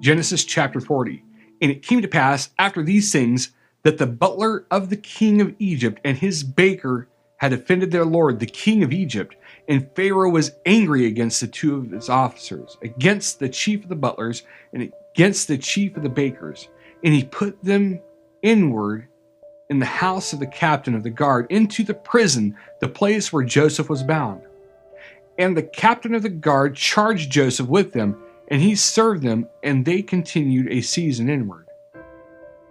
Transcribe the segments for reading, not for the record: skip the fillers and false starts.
Genesis chapter 40. And it came to pass after these things that the butler of the king of Egypt and his baker had offended their lord, the king of Egypt. And Pharaoh was angry against the two of his officers, against the chief of the butlers, and against the chief of the bakers. And he put them inward in the house of the captain of the guard into the prison, the place where Joseph was bound. And the captain of the guard charged Joseph with them, and he served them, and they continued a season inward.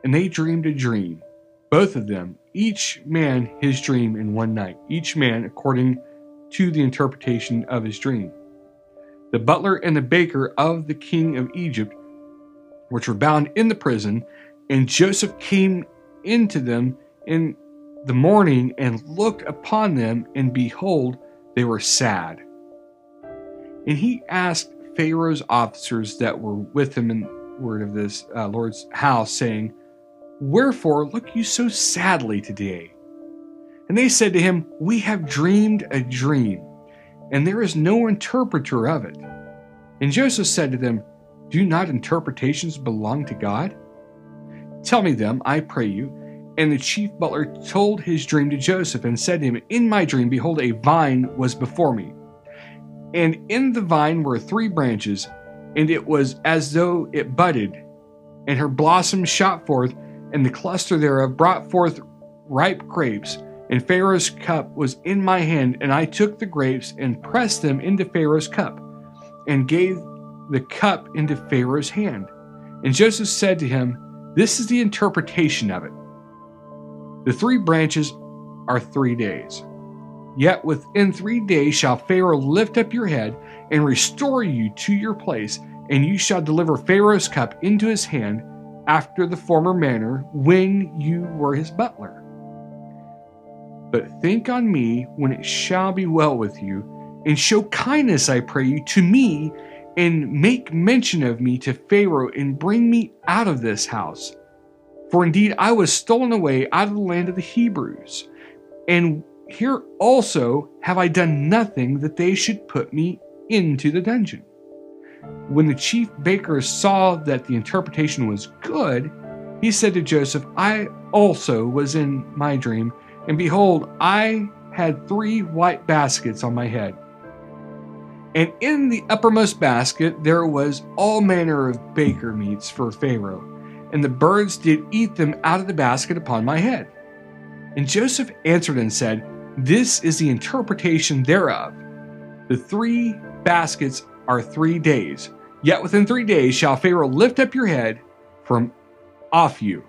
And they dreamed a dream, both of them, each man his dream in one night, each man according to the interpretation of his dream. The butler and the baker of the king of Egypt, which were bound in the prison, and Joseph came into them in the morning and looked upon them, and behold, they were sad. And he asked Pharaoh's officers that were with him in word of this Lord's house, saying, Wherefore look you so sadly today? And they said to him, We have dreamed a dream, and there is no interpreter of it. And Joseph said to them, Do not interpretations belong to God? Tell me them, I pray you. And the chief butler told his dream to Joseph, and said to him, In my dream, behold, a vine was before me. And in the vine were 3 branches, and it was as though it budded, and her blossoms shot forth, and the cluster thereof brought forth ripe grapes. And Pharaoh's cup was in my hand, and I took the grapes and pressed them into Pharaoh's cup, and gave the cup into Pharaoh's hand. And Joseph said to him, This is the interpretation of it. The 3 branches are 3 days. Yet within 3 days shall Pharaoh lift up your head and restore you to your place, and you shall deliver Pharaoh's cup into his hand after the former manner when you were his butler. But think on me when it shall be well with you, and show kindness, I pray you, to me, and make mention of me to Pharaoh, and bring me out of this house. For indeed I was stolen away out of the land of the Hebrews, and here also have I done nothing that they should put me into the dungeon. When the chief baker saw that the interpretation was good, he said to Joseph, I also was in my dream, and behold, I had 3 white baskets on my head. And in the uppermost basket there was all manner of baker meats for Pharaoh, and the birds did eat them out of the basket upon my head. And Joseph answered and said, This is the interpretation thereof. The 3 baskets are 3 days. Yet within 3 days shall Pharaoh lift up your head from off you,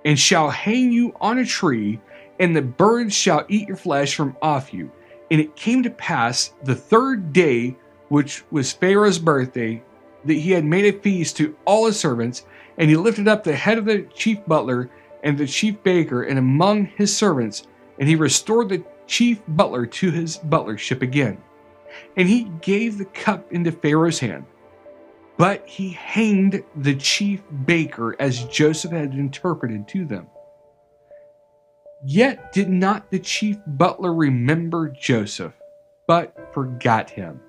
and shall hang you on a tree, and the birds shall eat your flesh from off you. And it came to pass the 3rd day, which was Pharaoh's birthday, that he had made a feast to all his servants, and he lifted up the head of the chief butler and the chief baker and among his servants, and he restored the chief butler to his butlership again. And he gave the cup into Pharaoh's hand. But he hanged the chief baker as Joseph had interpreted to them. Yet did not the chief butler remember Joseph, but forgot him.